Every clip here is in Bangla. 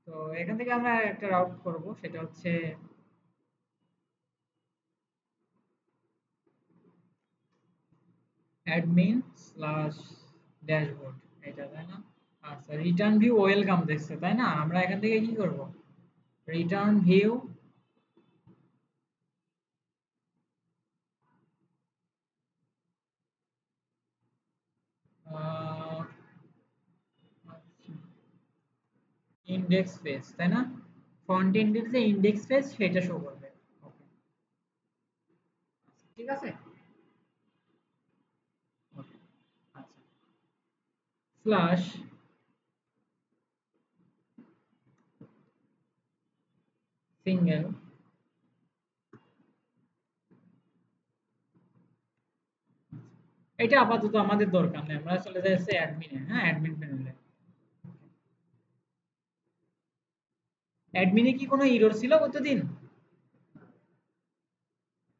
তো এখান থেকে আমরা একটা রাউট করব, সেটা হচ্ছে অ্যাডমিন স্ল্যাশ ড্যাশবোর্ড, এটা তাই না? আচ্ছা, রিটার্ন ভিউ ওয়েলকাম দেখছে তাই না? আমরা এখান থেকে কি করব? রিটার্ন ভিউ ইনডেক্স পেজ তাই না? ফ্রন্ট এন্ডের যে ইনডেক্স পেজ সেটা শো করবে। ওকে, ঠিক আছে। ওকে, আচ্ছা, স্ল্যাশ সিঙ্গেল, এটা আপাতত আমাদের দরকার নেই, আমরা চলে যাচ্ছি অ্যাডমিনে। হ্যাঁ, অ্যাডমিন প্যানেলে। অ্যাডমিনে কি কোনো এরর ছিল গতদিন?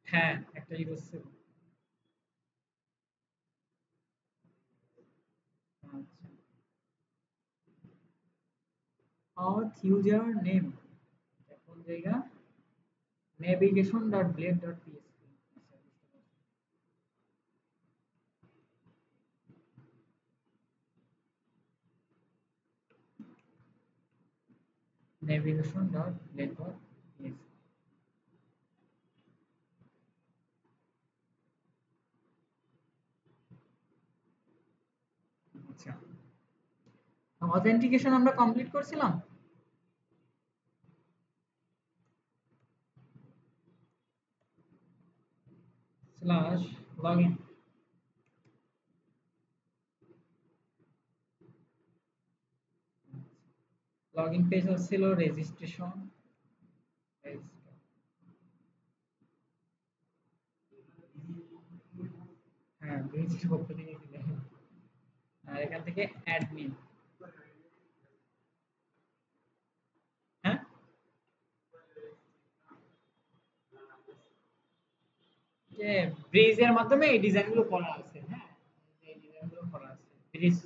হ্যাঁ, একটা এরর ছিল। আচ্ছা, auth user name কোন জায়গা? navigation.blade.php। navigation.blade.php। আচ্ছা, অথেন্টিকেশন আমরা কমপ্লিট করছিলাম। স্ল্যাশ লগইন, লগইন পেজ হচ্ছিল রেজিস্ট্রেশন। হ্যাঁ, রেজিস্ট্রেশন পক্ষ থেকে দিলে। আর এখান থেকে অ্যাডমিন। হ্যাঁ, যে ব্রিজের মাধ্যমে এই ডিজাইনগুলো করা আছে। হ্যাঁ, এই ডিজাইনগুলো করা আছে ব্রিজ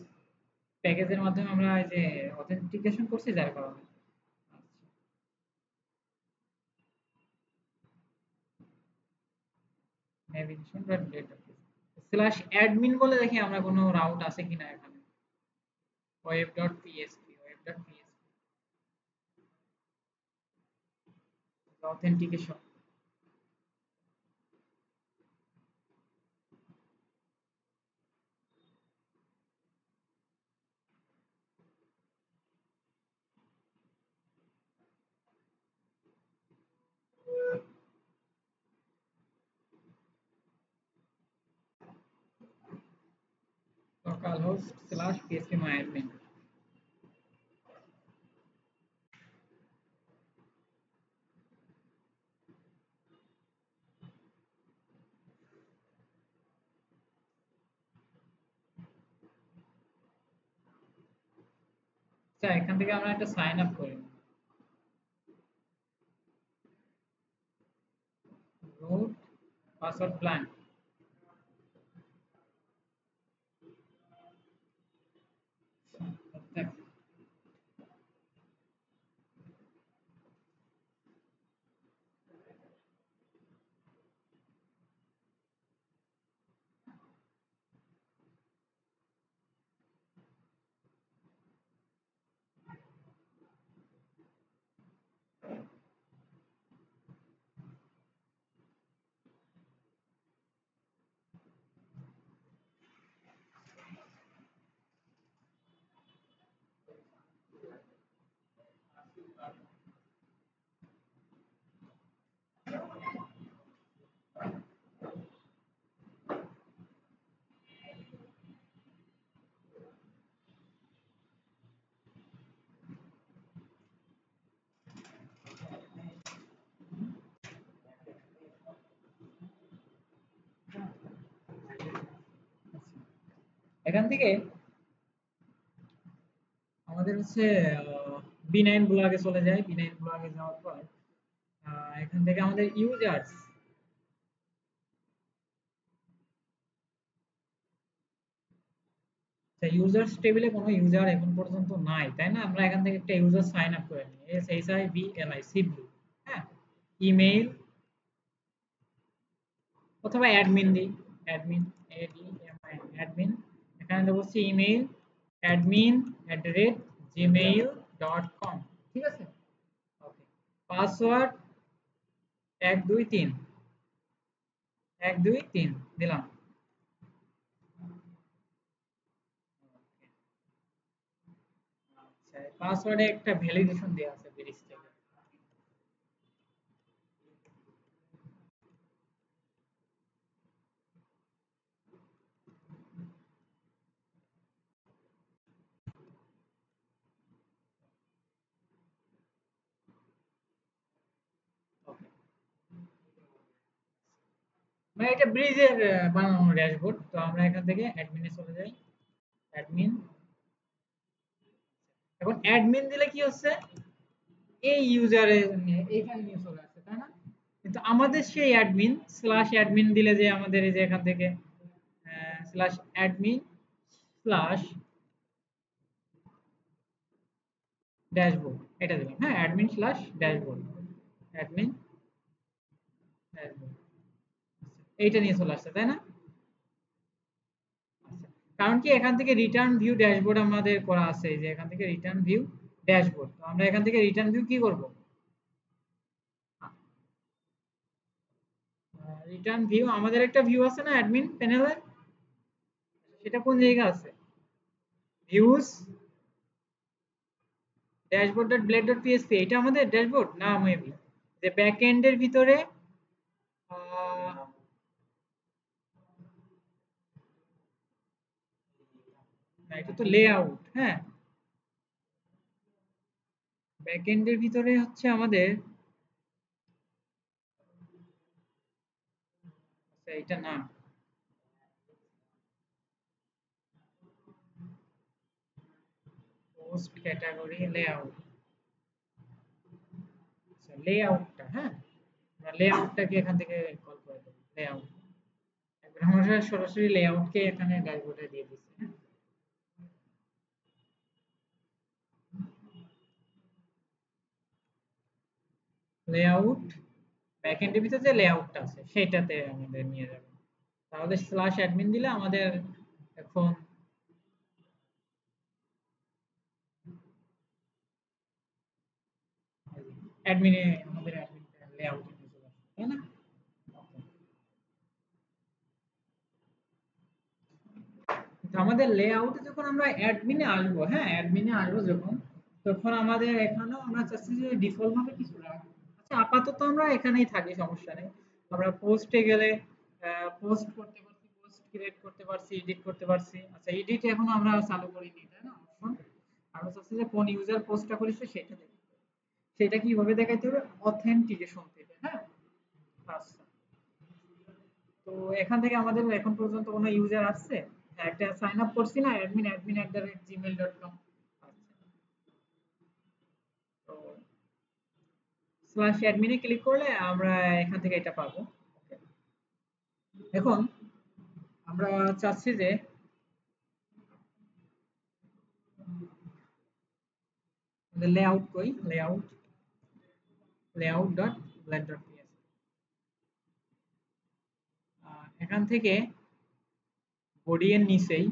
প্যাকেজের মাধ্যমে, আমরা এই যে অথেন্টিকেশন করছি যার কারণে। আচ্ছা, navigation dot data slash admin বলে দেখি আমরা কোনো রাউট আছে কিনা এখানে। Web dot PSP, web dot PSP authentication. Localhost slash PSP my admin. আচ্ছা, এখান থেকে আমরা একটা সাইন আপ করি। Root password blank. এখান থেকে আমাদের হচ্ছে B9 ব্লগে চলে যায়। B9 ব্লগে যাওয়ার পর এখান থেকে আমাদের ইউজার্স, ইউজার্স টেবিলে কোনো ইউজার এখন পর্যন্ত নাই, তাই না? আমরা এখান থেকে একটা ইউজার সাইন আপ করে নিই, SHIBLI সিবলি। হ্যাঁ, ইমেইল অথবা অ্যাডমিন দিই, অ্যাডমিন, ADMIN, অ্যাডমিন। এখানে দেবো হচ্ছে ইমেইল admin@gmail.com। ঠিক আছে, ওকে। পাসওয়ার্ড 123 123 দিলাম। আচ্ছা, পাসওয়ার্ডে একটা ভ্যালিডেশন দেওয়া আছে ব্রিজ থেকে। ওকে, মানে এটা ব্রিজের বানানো ড্যাশবোর্ড। তো আমরা এখান থেকে অ্যাডমিনে চলে যাই, অ্যাডমিন। এখন অ্যাডমিন দিলে কি হচ্ছে, এই ইউজারের এখানে নিয়ে চলে আসছে, তাই না? কিন্তু আমাদের সেই অ্যাডমিন স্ল্যাশ অ্যাডমিন দিলে যে আমাদের এই যে এখান থেকে স্ল্যাশ অ্যাডমিন স্ল্যাশ ড্যাশবোর্ড, এটা দিলাম। হ্যাঁ, admin slash dashboard, admin dashboard, এইটা নিয়ে চলে আসছে, তাই না? আচ্ছা, কারণ কি এখান থেকে রিটার্ন ভিউ ড্যাশবোর্ড আমাদের করা আছে, যে এখান থেকে রিটার্ন ভিউ ড্যাশবোর্ড। তো আমরা এখান থেকে রিটার্ন ভিউ কি করব, রিটার্ন ভিউ আমাদের একটা ভিউ আছে না অ্যাডমিন প্যানেলে, সেটা কোন জায়গায় আছে, ভিউজ dashboard.blade.php, এটা আমাদের ড্যাশবোর্ড না, মেবি যে ব্যাক এন্ডের ভিতরে না, এটা তো লেআউট। হ্যাঁ, ব্যাক এন্ডের ভিতরে হচ্ছে আমাদের, আচ্ছা এটা না, পোস্ট ক্যাটাগরি লেআউট, আচ্ছা লেআউটটা, হ্যাঁ আমরা লেআউটটাকে এখান থেকে কল করে দেব, লেআউট। আমরা সরাসরি লেআউটকে এখানে ড্যাশবোর্ডে দিয়ে দিচ্ছি। হ্যাঁ, লেআউট, ব্যাক এন্ডের ভিতরে যে লেআউটটা আছে সেটাতে আমাদের নিয়ে যাবে। তাহলে স্ল্যাশ অ্যাডমিন দিলে আমাদের এখন অ্যাডমিনে আমাদের অ্যাডমিন লেআউট নিয়ে চলে আসবে, তাই না? Okay. তো আমাদের লেআউটে যখন আমরা অ্যাডমিনে আসবো, হ্যাঁ অ্যাডমিনে আসবো যখন, তখন আমাদের এখানেও আমরা চাচ্ছি যে ডিফল্ট ভাবে কিছু রাখবো। আচ্ছা, আপাতত আমরা এখানেই থাকি, সমস্যা নেই। আমরা পোস্টে গেলে পোস্ট করতে পারছি, পোস্ট ক্রিয়েট করতে পারছি, এডিট করতে পারছি। আচ্ছা, এডিট এখন আমরা চালু করিনি, তাই না? অপশন আমরা চাচ্ছি যে কোন ইউজার পোস্টটা করেছে সেটা দেখতে, সেটা কিভাবে দেখাইতে হবে, অথেন্টিকেশন থেকে। হ্যাঁ, আচ্ছা, তো এখান থেকে আমাদের এখন পর্যন্ত কোনো ইউজার আসছে? হ্যাঁ, একটা সাইন আপ করছি না, admin@gmail.com। আচ্ছা, তো স্ল্যাশ অ্যাডমিনে ক্লিক করলে আমরা এখান থেকে এটা পাবো। Okay. এখন আমরা চাচ্ছি যে লেআউট কই, layout, layout dot black dot PS, এখান থেকে বডি এর নিচেই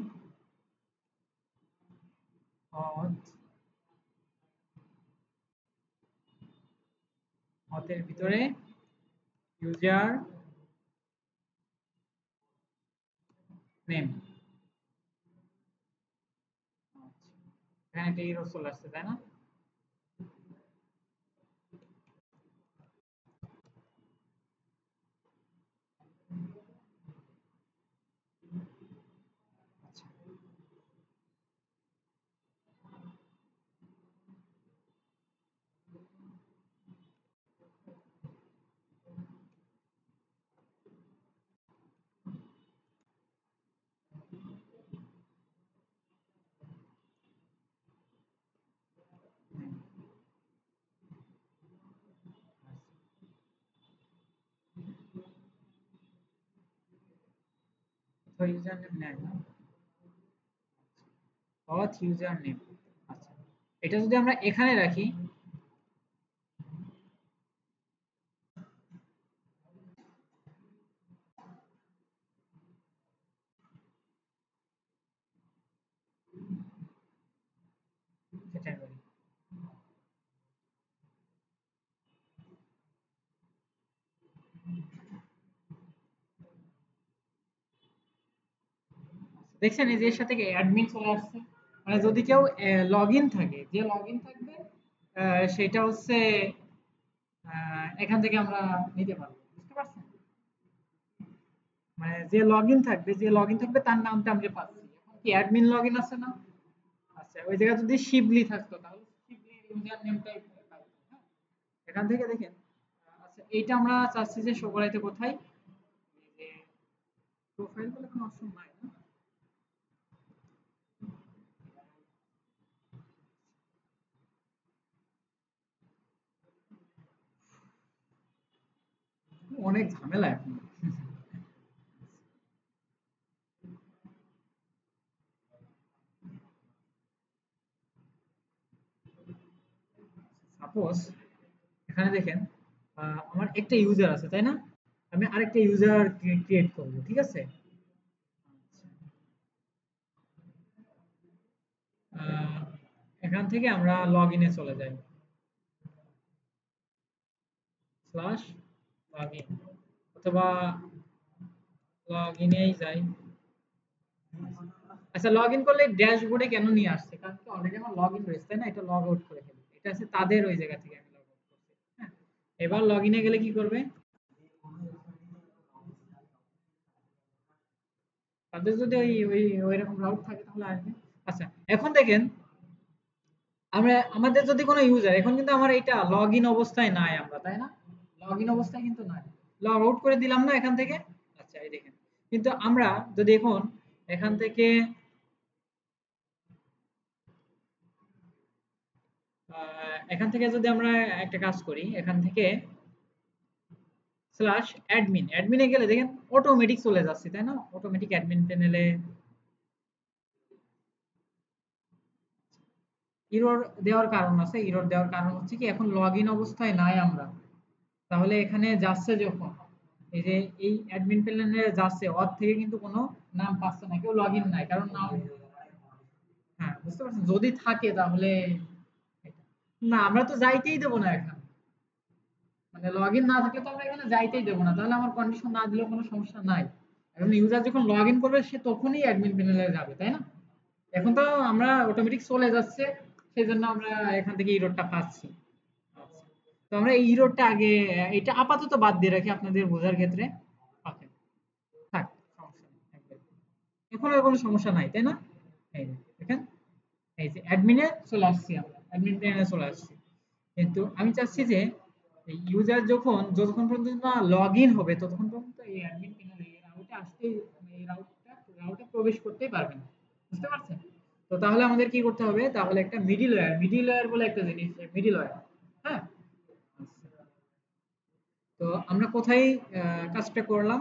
অথের ভিতরে ইউজার নেম, এখানে একটা ইরো চলে আসছে, তাই না? আচ্ছা, তো ইউজার নেম নেয় না। অথ ইউজার নেম। আচ্ছা, এটা যদি আমরা এখানে রাখি, সেটাই করি। দেখছেন এই যে এর সাথে অ্যাডমিন চলে আসছে, মানে যদি কেউ লগইন থাকে, যে লগইন থাকবে সেটা হচ্ছে এখান থেকে আমরা নিতে পারবো, বুঝতে পারছেন? মানে যে লগইন থাকবে, যে লগইন থাকবে তার নামটা আমরা পাচ্ছি। এখন কি অ্যাডমিন লগইন আছে না? আচ্ছা, ওই জায়গায় যদি শিবলি থাকতো তাহলে শিবলি ইউজার নেমটাই পাইতো, হ্যাঁ? এখান থেকে দেখেন, আচ্ছা এইটা আমরা চাচ্ছি যে শো করাইতে কোথায়, এই যে প্রোফাইল বলে কোনো অপশন নাই না? অনেক ঝামেলা এখন। সাপোজ এখানে দেখেন, আমার একটা ইউজার আছে তাই না, আমি আরেকটা ইউজার ক্রিয়েট করব, ঠিক আছে? আহ, এখান থেকে আমরা লগ ইনে চলে যাই, স্ল্যাশ লগ ইন, অথবা লগ ইনেই যাই। আচ্ছা, লগ ইন করলে ড্যাশবোর্ডে কেন নিয়ে আসছে, কারণ কি অলরেডি আমার লগ ইন রয়েছে তাই না, এটা লগ আউট করে ফেলি, এটা আছে তাদের ওই জায়গা থেকে আমি লগ আউট করছি, হ্যাঁ? এবার লগ ইনে গেলে কি করবে, তাদের যদি ওই ওই ওই রকম রাউট থাকে তাহলে আসবে। আচ্ছা, এখন দেখেন, আমরা আমাদের যদি কোনো ইউজার, এখন কিন্তু আমার এটা লগ ইন অবস্থায় নাই আমরা, তাই না? লগ ইন অবস্থায় কিন্তু নাই, লগ আউট করে দিলাম না এখান থেকে। আচ্ছা, এই দেখেন, কিন্তু আমরা যদি এখন এখান থেকে এখান থেকে যদি আমরা একটা কাজ করি, এখান থেকে স্ল্যাশ অ্যাডমিন, অ্যাডমিনে গেলে দেখেন অটোমেটিক চলে যাচ্ছে তাই না, অটোমেটিক অ্যাডমিন প্যানেলে। এরর দেওয়ার কারণ আছে, এরর দেওয়ার কারণ হচ্ছে কি এখন লগ ইন অবস্থায় নাই আমরা, তাহলে এখানে যাচ্ছে যখন, এই যে এই অ্যাডমিন প্যানেলে যাচ্ছে ওর থেকে কিন্তু কোনো নাম পাচ্ছে না, কেউ লগ ইন নাই, কারণ নাম, হ্যাঁ বুঝতে পারছেন, যদি থাকে তাহলে এটা। না, আমরা তো যাইতেই দেবো না এখানে, মানে লগ ইন না থাকলে তো আমরা এখানে যাইতেই দেবো না, তাহলে আমার কন্ডিশন না দিলেও কোনো সমস্যা নাই। এখন ইউজার যখন লগ ইন করবে সে তখনই অ্যাডমিন প্যানেলে যাবে তাই না, এখন তো আমরা অটোমেটিক চলে যাচ্ছে, সেই জন্য আমরা এখান থেকে ইরোরটা পাচ্ছি। আচ্ছা, তো আমরা এই ইরোরটা আগে, এটা আপাতত বাদ দিয়ে রাখি আপনাদের বোঝার ক্ষেত্রে। ওকে, থাক, সমস্যা নেই একদম। এখন আর কোনো সমস্যা নাই তাই না? এই যে দেখেন, এই যে অ্যাডমিনে চলে আসছি, আমরা অ্যাডমিন প্যানেলে চলে আসছি, কিন্তু আমি চাচ্ছি যে ইউজার যতক্ষণ পর্যন্ত না লগ ইন হবে ততক্ষণ পর্যন্ত এই অ্যাডমিন প্যানেলে এই রাউটে আসতেই, এই রাউটে প্রবেশ করতেই পারবে না, বুঝতে পারছেন? তো তাহলে আমাদের কি করতে হবে, তাহলে একটা মিডিল ওয়্যার বলে একটা জিনিস, মিডিল ওয়্যার, হ্যাঁ? তো আমরা কোথায় কাজটা করলাম,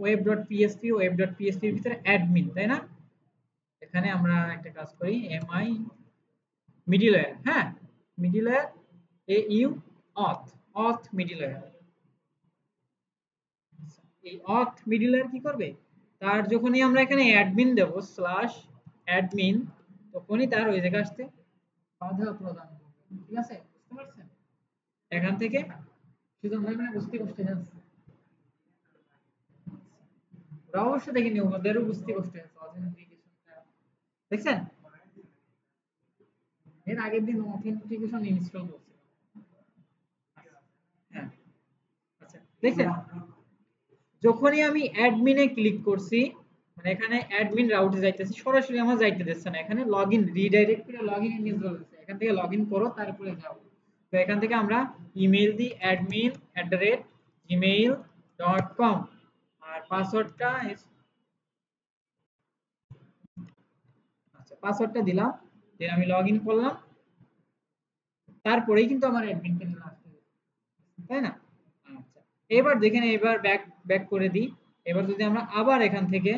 ওয়েব.পিএসপির ভিতরে অ্যাডমিন তাই না, এখানে আমরা একটা কাজ করি এমআই মিডলওয়্যার, হ্যাঁ, মিডলওয়্যার এ ইউ অথ, অথ মিডলওয়্যার। এই অথ মিডলওয়্যার কি করবে, তার যখনই আমরা এখানে অ্যাডমিন দেব স্ল্যাশ অ্যাডমিন, তখনই তার ওই জায়গায় আসতে বাধা প্রদান করবে, ঠিক আছে? বুঝতে পারছেন? এখান থেকে সুজন ভাই মানে বুঝতে কষ্ট হচ্ছে, ওরা অবশ্য দেখেনি, ওদেরও বুঝতে কষ্ট হচ্ছে অথেন্টিকেশনটা, দেখছেন? এর আগের দিন অথেন্টিকেশন ইনস্টল করছে, হ্যাঁ। আচ্ছা, দেখছেন, যখনই আমি অ্যাডমিনে ক্লিক করছি, মানে এখানে অ্যাডমিন রাউটে যাইতেছি, সরাসরি আমার যাইতে দিচ্ছে না, এখানে লগইন রিডাইরেক্ট করে লগইন এ নিয়ে চলছে, এখান থেকে লগইন করো তারপরে যাও। তো এখান থেকে আমরা ইমেল দিই admin@gmail.com, আর পাসওয়ার্ডটা, আচ্ছা পাসওয়ার্ডটা দিলাম, দেন আমি লগইন করলাম, তারপরেই কিন্তু আমার অ্যাডমিন প্যানেল আসবে, তাই না? আচ্ছা, এবার দেখেন, এবার ব্যাক ব্যাক করে দিই, এবার যদি আমরা আবার এখান থেকে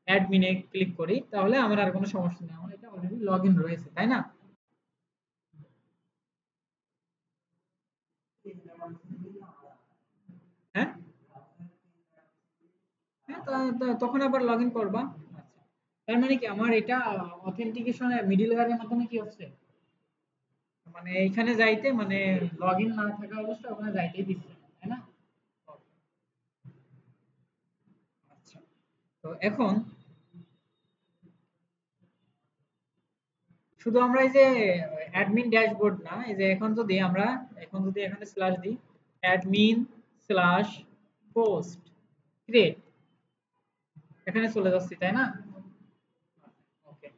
অ্যাডমিনে ক্লিক করি তাহলে আমার আর কোনো সমস্যা নেই, আমার এটা অলরেডি লগ ইন রয়েছে, তাই না? হ্যাঁ, হ্যাঁ, তখন আবার লগ ইন করবা। আচ্ছা, তার মানে কি আমার এটা অথেন্টিকেশন মিডলওয়্যারের মাধ্যমে কি হচ্ছে, মানে এইখানে যাইতে মানে লগ ইন না থাকা অবস্থায় ওখানে যাইতেই দিচ্ছে না, তাই না? আচ্ছা, তো এখন শুধু আমরা এই যে অ্যাডমিন ড্যাশবোর্ড না, এই যে এখন যদি এখানে স্ল্যাশ দিই অ্যাডমিন স্ল্যাশ পোস্ট ক্রিয়েট, এখানে চলে যাচ্ছি, তাই না? ওকে,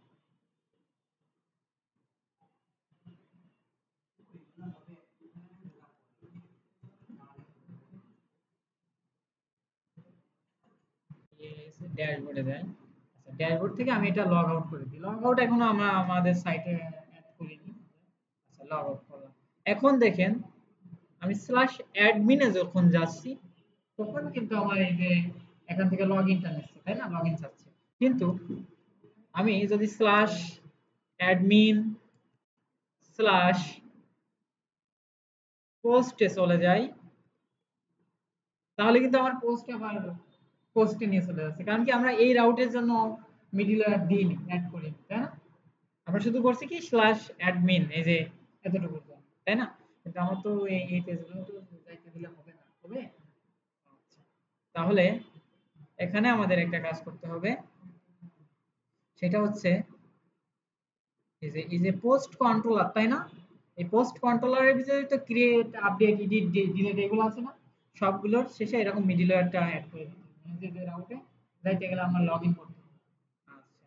ড্যাশবোর্ডে যাই। আচ্ছা, ড্যাশবোর্ড থেকে আমি এটা লগ আউট করে দিই। লগ আউট এখনো আমরা আমাদের সাইটে অ্যাড করিনি। আচ্ছা, লগ আউট করলাম। এখন দেখেন আমি স্ল্যাশ অ্যাডমিনে যখন যাচ্ছি তখন কিন্তু আমার এই যে এখান থেকে লগ ইনটা নিচ্ছে, তাই না? লগ ইন চাচ্ছে। কিন্তু আমি যদি স্ল্যাশ অ্যাডমিন স্ল্যাশ পোস্টে চলে যাই তাহলে কিন্তু আমার পোস্টে নিয়ে চলে যাচ্ছে, কারণ কি আমরা এই রাউটের জন্য মিডিল দিইনি, অ্যাড করিনি, তাই না? আমরা শুধু করছি কি স্ল্যাশ অ্যাডমিন, এই যে এতটুকু, তাই না? কিন্তু আমার তো এই পেজগুলো তো যাইতে দিলে হবে না, হবে? আচ্ছা, তাহলে এখানে আমাদের একটা কাজ করতে হবে, সেটা হচ্ছে এই যে পোস্ট কন্ট্রোলার, তাই না? এই পোস্ট কন্ট্রোলারের ভিতরে তো ক্রিয়েট আপডেট এডিট ডিলিট এগুলো আছে না, সবগুলোর শেষে এরকম মিডলওয়্যারটা অ্যাড করে দিতে হবে। মানে যে রাউটে যাইতে গেলে আমার লগ ইন করতে হবে। আচ্ছা,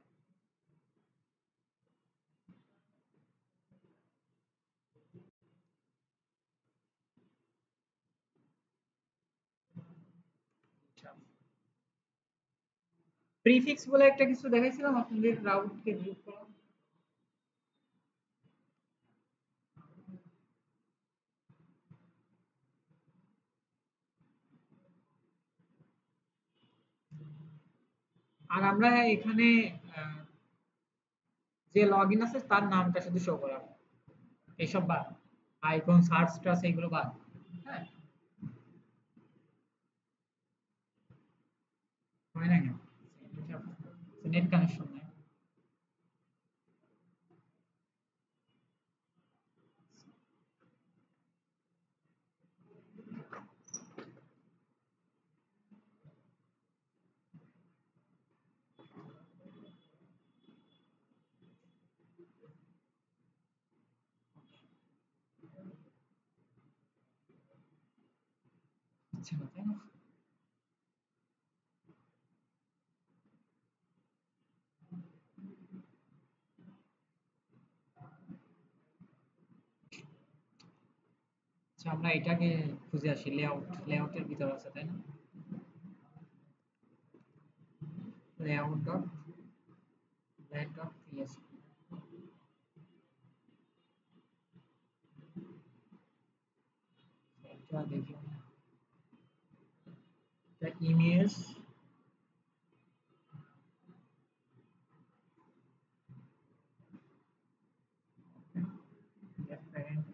আচ্ছা, প্রিফিক্স বলে একটা কিছু দেখাইছিলাম আপনাদের রাউটকে গ্রুপ করা। আর আমরা এখানে আহ, যে লগ ইন আছে তার নামটা শুধু শো করাবো, এইসব বাদ, আইকন সার্চ টার্চ এগুলো বাদ। হ্যাঁ, হয় না কেন? নেট কানেকশন নাই। হচ্ছে না, তাই না? আচ্ছা, আমরা এটাকে খুঁজে আসি, লেআউটের ভিতর আছে, তাই না? Layout dot black dot PSP, এটা দেখি, এটা ইমেজ রেফারেন্ট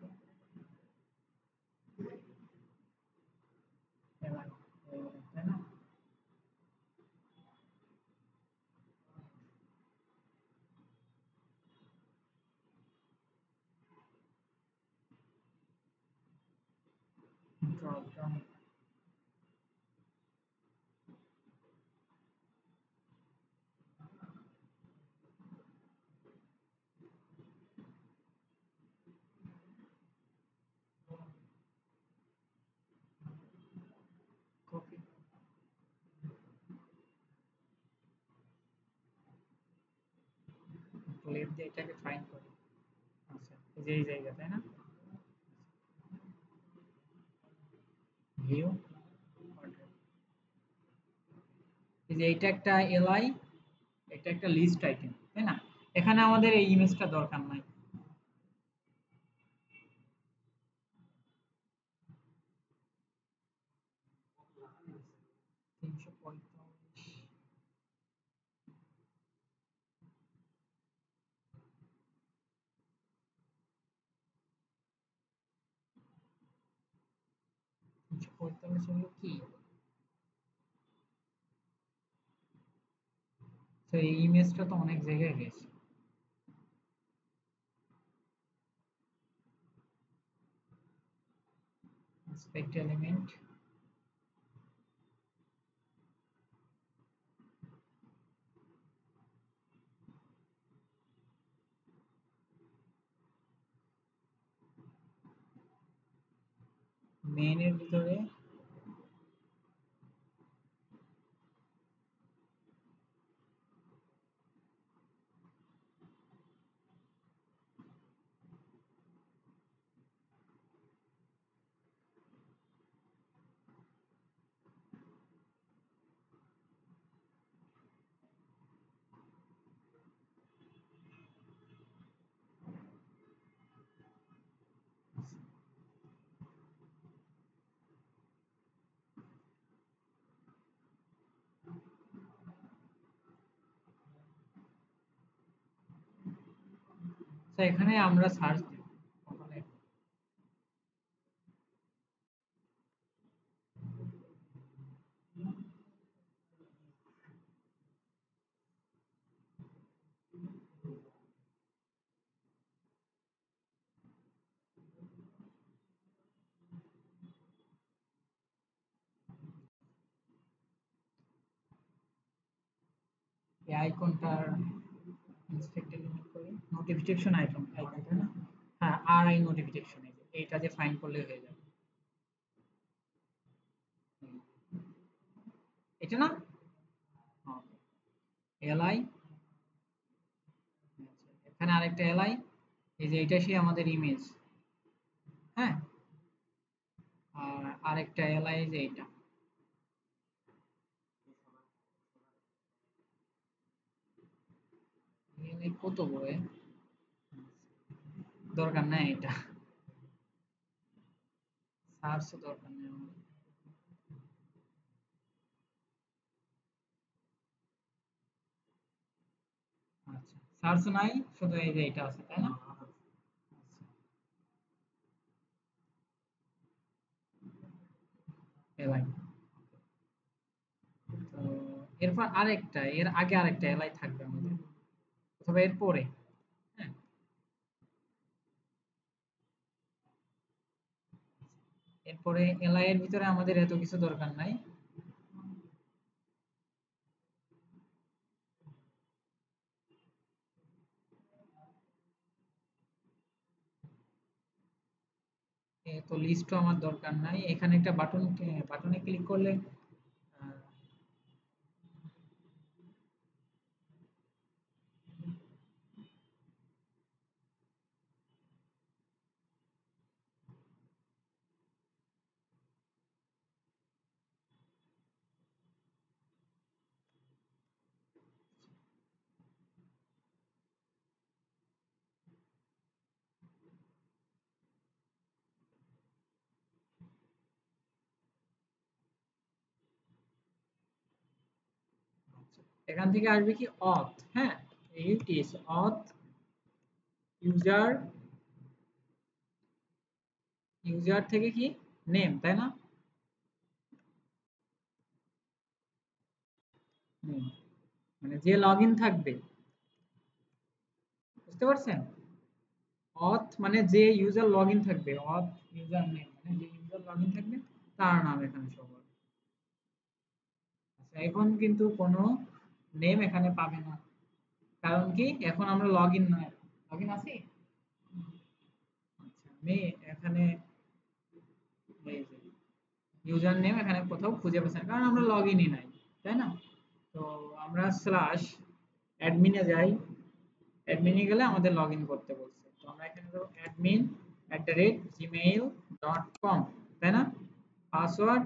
এবং তাই না? ড্রপ ডাউন কপি, লেফট দিয়ে এটাকে ফাইন্ড করি। আচ্ছা, এই যে এই জায়গা, তাই না? ভিউ, এই যে এটা একটা এলআই, এটা একটা লিস্ট আইটেম, তাই না? এখানে আমাদের এই ইমেজটা দরকার নাই। 345, 1945 হলো কি? তো এই ইমেজটা তো অনেক জায়গায় গেছে। ইন্সপেক্ট এলিমেন্ট, মেইনের ভিতরে তো এখানে আমরা সার্চ দিব ওখানে এই আইকনটার ইন্সপেক্ট এলিমেন্ট করে নোটিফিকেশন আইকন তাই না? হ্যাঁ, আর আই নোটিফিকেশন এইটা যে ফাইন্ড করলে হয়ে যাবে। এটা না? এলআই, এখানে আরেকটা এলআই, এই যে এটা সেই আমাদের ইমেজ, হ্যাঁ। আর আরেকটা এলআই যে এটা, এলআই কত বড় দরকার নাই, এটা সার্চও দরকার নেই আমার। আচ্ছা, সার্চ নাই, শুধু এই যে এটা আছে তাই না? আচ্ছা, এলআই। তো এরপর আরেকটা, এর আগে আরেকটা এলআই থাকবে আমাদের, অথবা এর পরে, হ্যাঁ। এরপরে এলআই এর ভিতরে আমাদের এত কিছু দরকার নাই। তো লিস্টও আমার দরকার নাই, এখানে একটা বাটনে ক্লিক করলে আহ, এখান থেকে আসবে কি অথ, হ্যাঁ, ইউটিএস অথ ইউজার, ইউজার থেকে কি নেম তাই না? নেম মানে যে লগইন থাকবে, বুঝতে পারছেন? অথ মানে যে ইউজার লগইন থাকবে, অথ ইউজার নেম মানে যে ইউজার লগইন থাকবে তার নাম এখানে শো করবে। আচ্ছা, এখন কিন্তু কোনো নেম এখানে পাবে না, কারণ কি এখন আমরা লগইন নয়, লগইন আছি। আচ্ছা, আমি এখানে এই যে ইউজার নেম এখানে কোথাও খুঁজে পাচ্ছি না, কারণ আমরা লগইনই নাই, তাই না? তো আমরা স্ল্যাশ অ্যাডমিনে যাই, অ্যাডমিনে গেলে আমাদের লগইন করতে বলছে, তো আমরা এখানে দেবো admin@gmail.com, তাই না? পাসওয়ার্ড,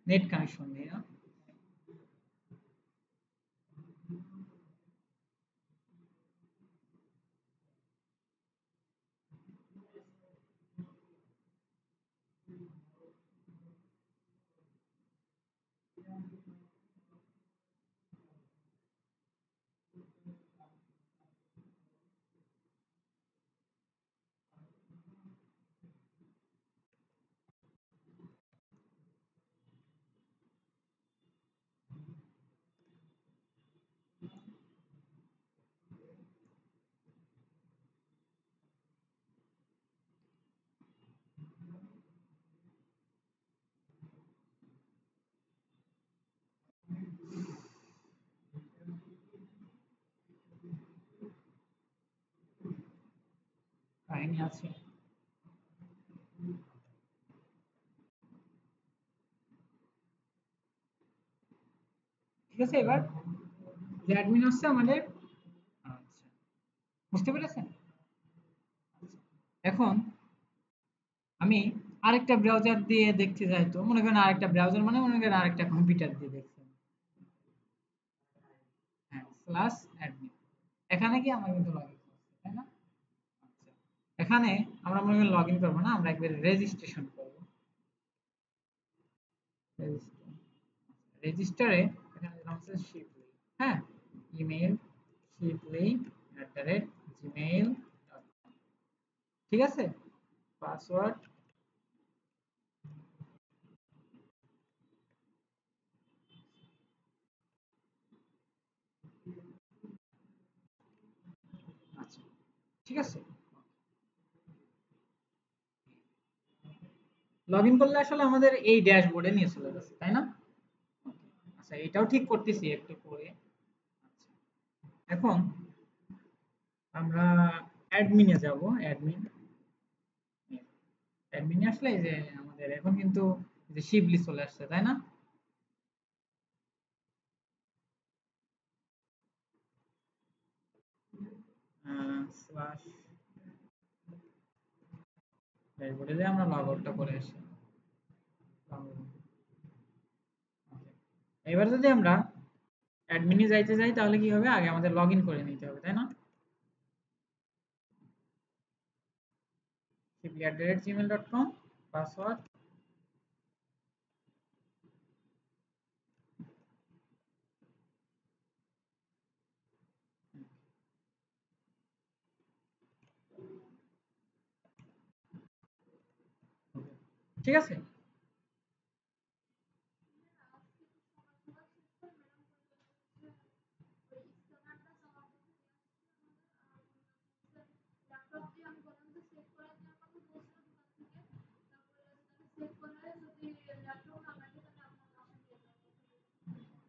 নেট কানেকশন নেই না? কাহিনী আছে। ঠিক আছে, এবার যে অ্যাডমিন হচ্ছে আমাদের। আচ্ছা, বুঝতে পেরেছেন? এখন আমি আরেকটা ব্রাউজার দিয়ে দেখতে যাই, তো মনে করেন আরেকটা ব্রাউজার মানে মনে করেন আরেকটা কম্পিউটার দিয়ে দেখছেন। হ্যাঁ, স্ল্যাশ অ্যাডমিন, এখানে কি আমার কিন্তু লগ ইন করছে, তাই না? আচ্ছা, এখানে আমরা মনে করেন লগ ইন করবো না, আমরা একবার রেজিস্ট্রেশন করবো। রেজিস্টারে এখানে দিলাম হচ্ছে শিপলি। হ্যাঁ, ইমেল শিপলি@gmail.com, ঠিক আছে। পাসওয়ার্ড, আচ্ছা, ঠিক আছে। লগ ইন করলে আসলে আমাদের এই ড্যাশবোর্ডে নিয়ে চলে যাচ্ছে, তাই না? আচ্ছা, এটাও ঠিক করতেছি একটু পরে। আচ্ছা, এখন আমরা অ্যাডমিনে যাব। অ্যাডমিনে আসলে এই যে আমাদের এখন কিন্তু এই যে শিবলি চলে আসছে, তাই না? স্ল্যাশ ড্যাশবোর্ডে যে আমরা লগ আউটটা করে আসি। এবার যদি আমরা অ্যাডমিনে যাইতে যাই তাহলে কি হবে, আগে আমাদের লগ ইন করে নিতে হবে, তাই না? শিবলি@gmail.com, পাসওয়ার্ড। ঠিক আছে।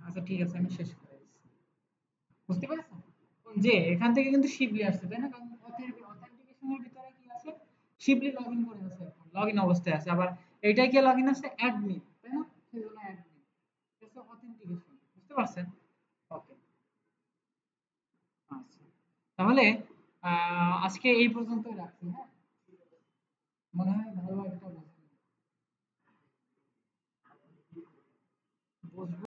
আচ্ছা, ঠিক আছে, আমি শেষ করে দিচ্ছি। বুঝতে পেরেছেন? যে এখান থেকে কিন্তু শিবলি আসছে, তাই না? কারণ অথেন্টিকেশনের ভিতরে কি আছে, শিবলি লগ ইন করে আছে, এখন লগ ইন অবস্থায় আছে। আবার এইটাই কি লগ ইন আছে অ্যাডমিন, তাই না? সেজন্য অ্যাডমিন, এটা অথেন্টিকেশন। বুঝতে পারছেন? ওকে, আচ্ছা, তাহলে আজকে এই পর্যন্তই রাখছি, হ্যাঁ? মনে হয় ভালো একটা বুঝবেন। বুঝবো।